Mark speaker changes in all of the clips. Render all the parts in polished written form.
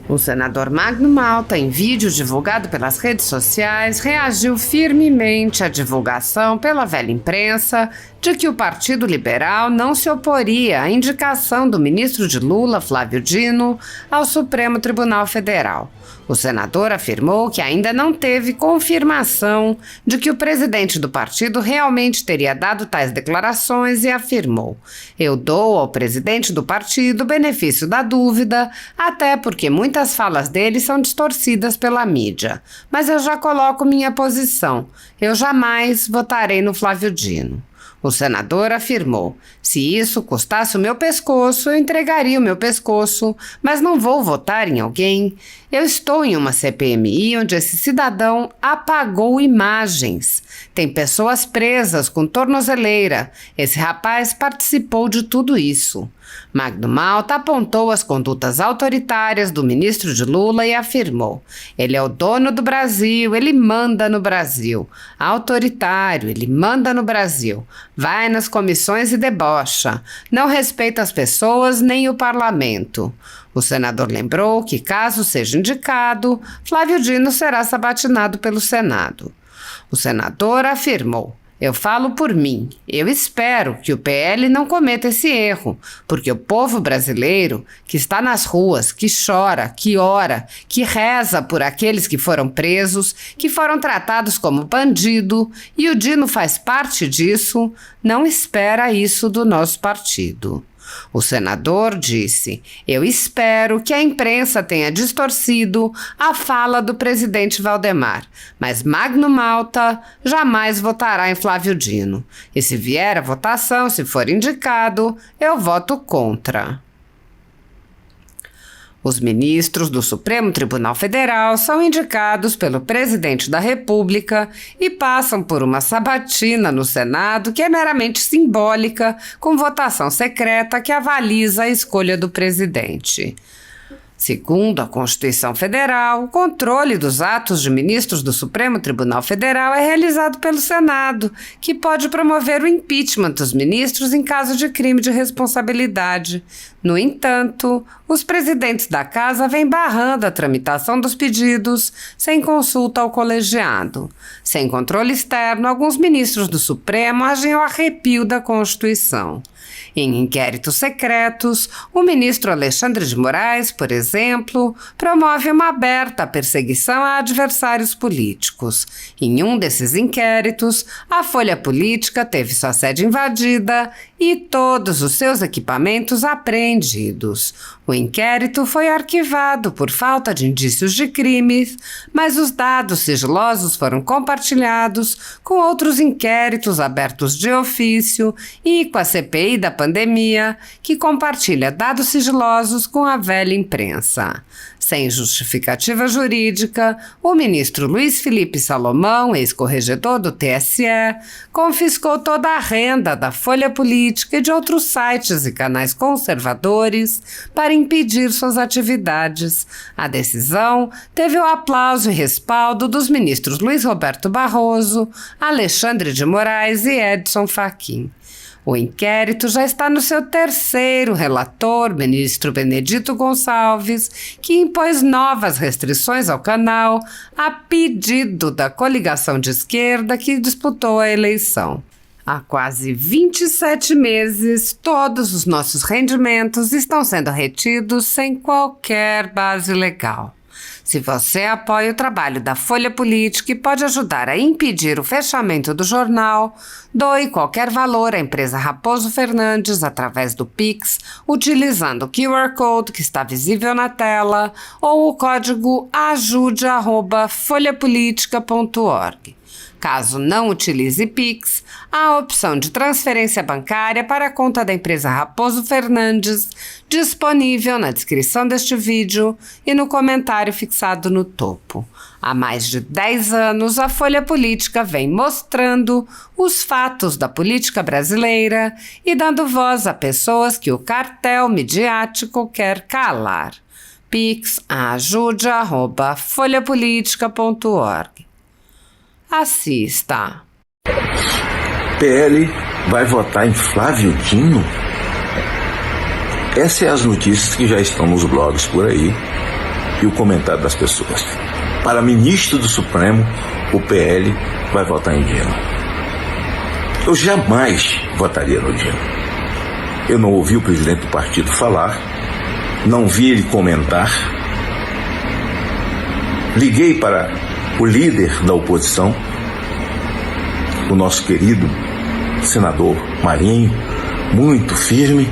Speaker 1: O senador Magno Malta, em vídeo divulgado pelas redes sociais, reagiu firmemente à divulgação pela velha imprensa de que o Partido Liberal não se oporia à indicação do ministro de Lula, Flávio Dino, ao Supremo Tribunal Federal. O senador afirmou que ainda não teve confirmação de que o presidente do partido realmente teria dado tais declarações e afirmou: "Eu dou ao presidente do partido o benefício da dúvida, até porque muitas falas dele são distorcidas pela mídia. Mas eu já coloco minha posição. Eu jamais votarei no Flávio Dino." O senador afirmou: "Se isso custasse o meu pescoço, eu entregaria o meu pescoço, mas não vou votar em alguém. Eu estou em uma CPMI onde esse cidadão apagou imagens. Tem pessoas presas com tornozeleira. Esse rapaz participou de tudo isso." Magno Malta apontou as condutas autoritárias do ministro de Lula e afirmou: "Ele é o dono do Brasil, ele manda no Brasil. Autoritário, ele manda no Brasil. Vai nas comissões e debocha. Não respeita as pessoas nem o parlamento." O senador lembrou que, caso seja indicado, Flávio Dino será sabatinado pelo Senado. O senador afirmou: "Eu falo por mim. Eu espero que o PL não cometa esse erro, porque o povo brasileiro, que está nas ruas, que chora, que ora, que reza por aqueles que foram presos, que foram tratados como bandido, e o Dino faz parte disso, não espera isso do nosso partido." O senador disse: "Eu espero que a imprensa tenha distorcido a fala do presidente Valdemar, mas Magno Malta jamais votará em Flávio Dino. E se vier a votação, se for indicado, eu voto contra." Os ministros do Supremo Tribunal Federal são indicados pelo presidente da República e passam por uma sabatina no Senado que é meramente simbólica, com votação secreta que avaliza a escolha do presidente. Segundo a Constituição Federal, o controle dos atos de ministros do Supremo Tribunal Federal é realizado pelo Senado, que pode promover o impeachment dos ministros em caso de crime de responsabilidade. No entanto, os presidentes da Casa vêm barrando a tramitação dos pedidos sem consulta ao colegiado. Sem controle externo, alguns ministros do Supremo agem ao arrepio da Constituição. Em inquéritos secretos, o ministro Alexandre de Moraes, por exemplo, promove uma aberta perseguição a adversários políticos. Em um desses inquéritos, a Folha Política teve sua sede invadida e todos os seus equipamentos apreendidos. O inquérito foi arquivado por falta de indícios de crimes, mas os dados sigilosos foram compartilhados com outros inquéritos abertos de ofício e com a CPI da pandemia, que compartilha dados sigilosos com a velha imprensa. Sem justificativa jurídica, o ministro Luiz Felipe Salomão, ex-corregedor do TSE, confiscou toda a renda da Folha Política e de outros sites e canais conservadores para impedir suas atividades. A decisão teve o aplauso e respaldo dos ministros Luiz Roberto Barroso, Alexandre de Moraes e Edson Fachin. O inquérito já está no seu terceiro relator, ministro Benedito Gonçalves, que impôs novas restrições ao canal a pedido da coligação de esquerda que disputou a eleição. Há quase 27 meses, todos os nossos rendimentos estão sendo retidos sem qualquer base legal. Se você apoia o trabalho da Folha Política e pode ajudar a impedir o fechamento do jornal, doe qualquer valor à empresa Raposo Fernandes através do Pix, utilizando o QR Code que está visível na tela ou o código ajude@folhapolitica.org. Caso não utilize Pix, há a opção de transferência bancária para a conta da empresa Raposo Fernandes, disponível na descrição deste vídeo e no comentário fixado no topo. Há mais de 10 anos, a Folha Política vem mostrando os fatos da política brasileira e dando voz a pessoas que o cartel midiático quer calar. Pix ajude@folhapolitica.org. Assista.
Speaker 2: PL vai votar em Flávio Dino? Essas são as notícias que já estão nos blogs por aí. e o comentário das pessoas. Para ministro do Supremo, o PL vai votar em Dino. Eu jamais votaria no Dino. Eu não ouvi o presidente do partido falar, não vi ele comentar. Liguei para o líder da oposição, o nosso querido senador Marinho, muito firme.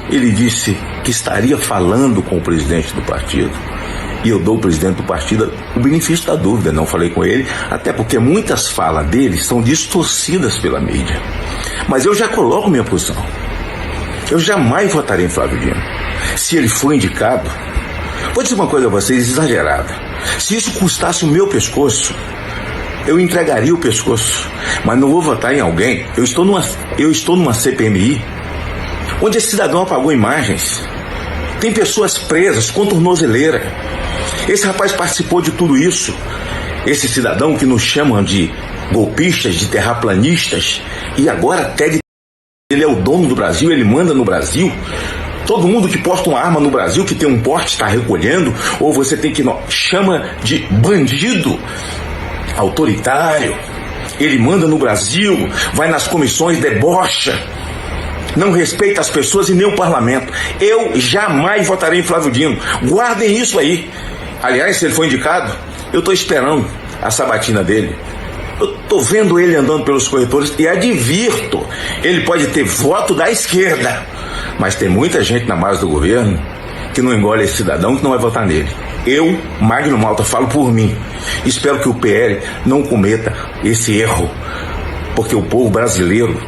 Speaker 2: Ele disse que estaria falando com o presidente do partido. E eu dou ao presidente do partido o benefício da dúvida, não falei com ele, até porque muitas falas dele são distorcidas pela mídia. Mas eu já coloco minha posição. Eu jamais votarei em Flávio Dino. Se ele for indicado, vou dizer uma coisa a vocês exagerada. Se isso custasse o meu pescoço, eu entregaria o pescoço. Mas não vou votar em alguém. Eu estou numa CPMI, onde esse cidadão apagou imagens. Tem pessoas presas com tornozeleira. Esse rapaz participou de tudo isso. Esse cidadão que nos chamam de golpistas, de terraplanistas, e agora até ele é o dono do Brasil, ele manda no Brasil. Todo mundo que porta uma arma no Brasil, que tem um porte, está recolhendo, ou você tem que chama de bandido autoritário. Ele manda no Brasil, vai nas comissões, debocha, não respeita as pessoas e nem o parlamento. Eu jamais votarei em Flávio Dino. Guardem isso aí. Aliás, se ele for indicado, eu estou esperando a sabatina dele. Eu estou vendo ele andando pelos corredores e advirto, ele pode ter voto da esquerda, mas tem muita gente na base do governo que não engole esse cidadão, que não vai votar nele. Eu, Magno Malta, falo por mim. Espero que o PL não cometa esse erro, porque o povo brasileiro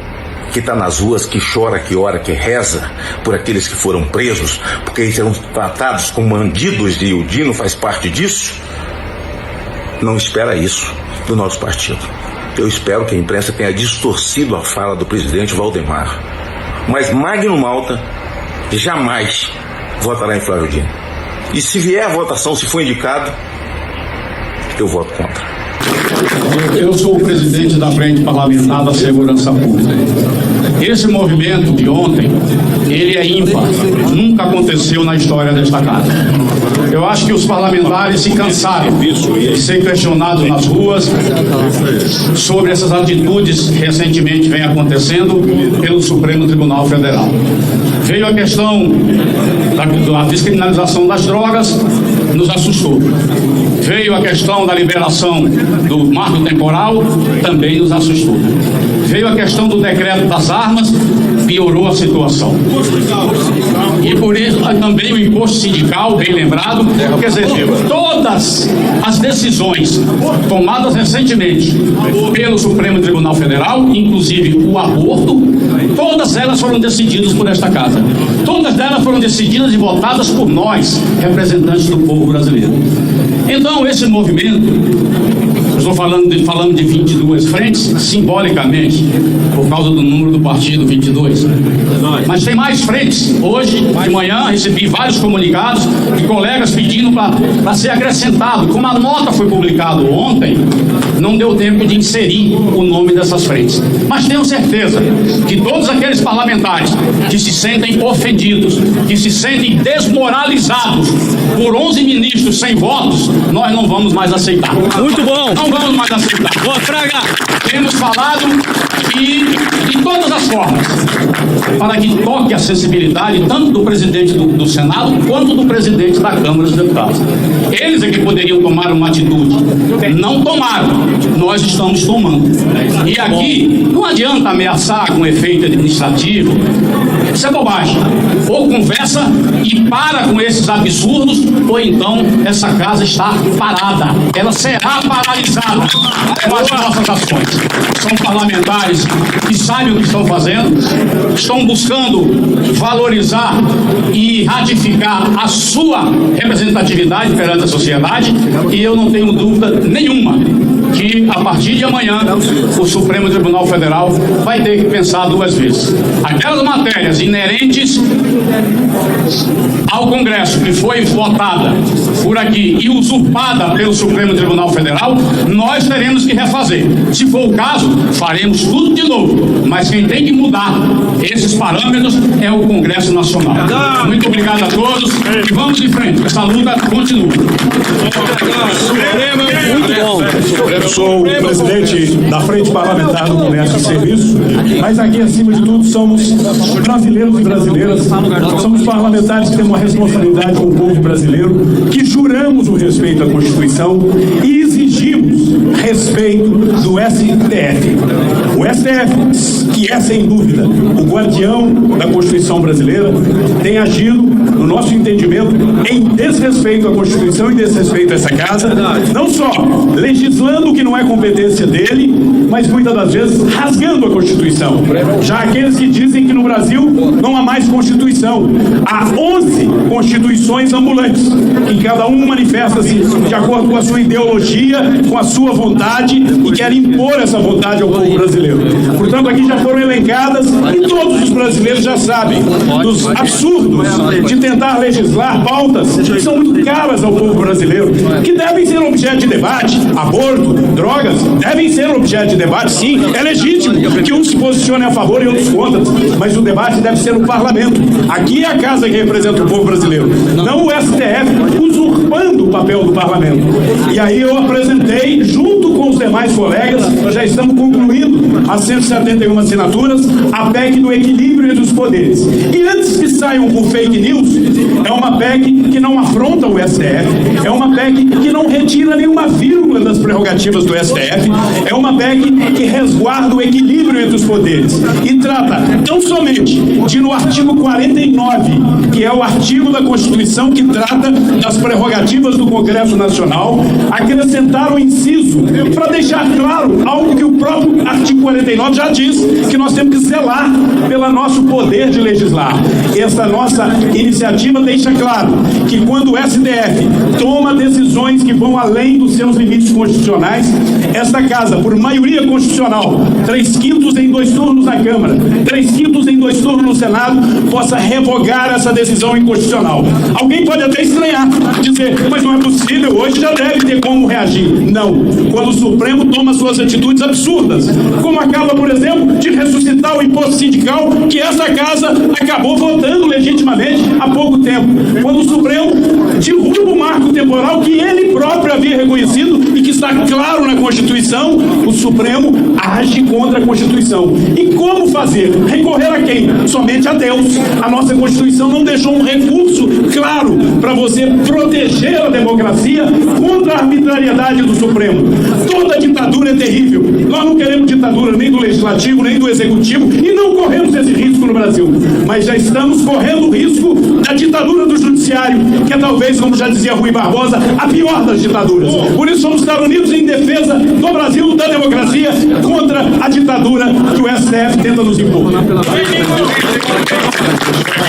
Speaker 2: que está nas ruas, que chora, que ora, que reza por aqueles que foram presos, porque eles serão tratados como bandidos, e o Dino faz parte disso, não espera isso do nosso partido. Eu espero que a imprensa tenha distorcido a fala do presidente Valdemar. Mas Magno Malta jamais votará em Flávio Dino. E se vier a votação, se for indicado, eu voto contra.
Speaker 3: Eu sou o presidente da Frente Parlamentar da Segurança Pública. Esse movimento de ontem, ele é ímpar. Nunca aconteceu na história desta casa. Eu acho que os parlamentares se cansaram de ser questionados nas ruas sobre essas atitudes que recentemente vem acontecendo pelo Supremo Tribunal Federal. Veio a questão da descriminalização das drogas, nos assustou. Veio a questão da liberação do marco temporal, também nos assustou. Veio a questão do decreto das armas, piorou a situação. E por isso também o imposto sindical, bem lembrado, quer dizer, todas as decisões tomadas recentemente pelo Supremo Tribunal Federal, inclusive o aborto, todas elas foram decididas por esta casa. Todas elas foram decididas e votadas por nós, representantes do povo brasileiro. Então, esse movimento, estou falando de 22 frentes, simbolicamente, por causa do número do partido 22. Mas tem mais frentes. Hoje, de manhã, recebi vários comunicados de colegas pedindo para ser acrescentado. Como a nota foi publicada ontem, não deu tempo de inserir o nome dessas frentes. Mas tenho certeza que todos aqueles parlamentares que se sentem ofendidos, que se sentem desmoralizados por 11 ministros sem votos, nós não vamos mais aceitar.
Speaker 4: Muito bom!
Speaker 3: Não vamos mais aceitar.
Speaker 4: Boa praga!
Speaker 3: Temos falado e de todas as formas, para que toque a sensibilidade tanto do presidente do Senado quanto do presidente da Câmara dos Deputados. Eles é que poderiam tomar uma atitude. Não tomaram. Nós estamos tomando. E aqui não adianta ameaçar com efeito administrativo. Isso é bobagem. Ou conversa e para com esses absurdos, ou então essa casa está parada. Ela será paralisada com as nossas ações. São parlamentares que sabem o que estão fazendo, estão buscando valorizar e ratificar a sua representatividade perante a sociedade, e eu não tenho dúvida nenhuma que que, a partir de amanhã, o Supremo Tribunal Federal vai ter que pensar duas vezes. Aquelas matérias inerentes ao Congresso, que foi votada por aqui e usurpada pelo Supremo Tribunal Federal, nós teremos que refazer. Se for o caso, faremos tudo de novo. Mas quem tem que mudar esses parâmetros é o Congresso Nacional. Muito obrigado a todos e vamos em frente. Essa luta continua.
Speaker 4: Muito bom. Eu sou o presidente da Frente Parlamentar do Comércio e Serviços, mas aqui, acima de tudo, somos brasileiros e brasileiras, somos parlamentares que temos uma responsabilidade com o povo brasileiro, que juramos o respeito à Constituição e exigimos respeito do STF. O STF, que é, sem dúvida, o guardião da Constituição brasileira, tem agido, no nosso entendimento, em desrespeito à Constituição e desrespeito a essa casa, não só legislando o que não é competência dele, mas muitas das vezes rasgando a Constituição. Já aqueles que dizem que no Brasil não há mais Constituição. Há 11 constituições ambulantes, que cada um manifesta-se de acordo com a sua ideologia, com a sua vontade e quer impor essa vontade ao povo brasileiro. Portanto, aqui já foram elencadas e todos os brasileiros já sabem dos absurdos de tentar legislar pautas que são muito caras ao povo brasileiro, que devem ser objeto de debate. Aborto, drogas, devem ser objeto de debate, sim. É legítimo que uns se posicionem a favor e outros contra, mas o debate deve ser no parlamento. Aqui é a casa que representa o povo brasileiro, não o STF usurpando o papel do parlamento. E aí eu apresentei, junto com os demais colegas, já estamos concluindo as 171 assinaturas, a PEC do equilíbrio entre os poderes. E antes que saiam por fake news, é uma PEC que não afronta o STF, é uma PEC que não retira nenhuma vírgula das prerrogativas do STF, é uma PEC que resguarda o equilíbrio entre os poderes e trata tão somente de, no artigo 49, que é o artigo da Constituição que trata das prerrogativas do Congresso Nacional, acrescentar o inciso para deixar claro algo que o próprio artigo 49 já diz, que nós temos que zelar pelo nosso poder de legislar. Essa nossa iniciativa deixa claro que quando o STF toma decisões que vão além dos seus limites constitucionais, esta casa, por maioria constitucional, 3/5 em 2 turnos na Câmara, 3/5 em 2 turnos no Senado, possa revogar essa decisão inconstitucional. Alguém pode até estranhar, dizer, mas não é possível, hoje já deve ter como reagir. Não. Quando o Supremo toma suas atitudes absurdas, como acaba, por exemplo, de ressuscitar o imposto sindical, que essa casa acabou votando legitimamente há pouco tempo. Quando o Supremo derruba o marco temporal que ele próprio havia reconhecido e que está claro na Constituição, o Supremo age contra a Constituição. E como fazer? Recorrer a quem? Somente a Deus. A nossa Constituição não deixou um recurso claro para você proteger a democracia contra a arbitrariedade do Supremo. Toda ditadura é terrível. Nós não queremos ditadura nem do Legislativo, nem do Executivo, e não corremos esse risco no Brasil. Mas já estamos correndo o risco da ditadura do Judiciário, que é talvez, como já dizia Rui Barbosa, a pior das ditaduras. Por isso somos Estados Unidos em defesa do Brasil, da democracia, contra a ditadura que o STF tenta nos impor.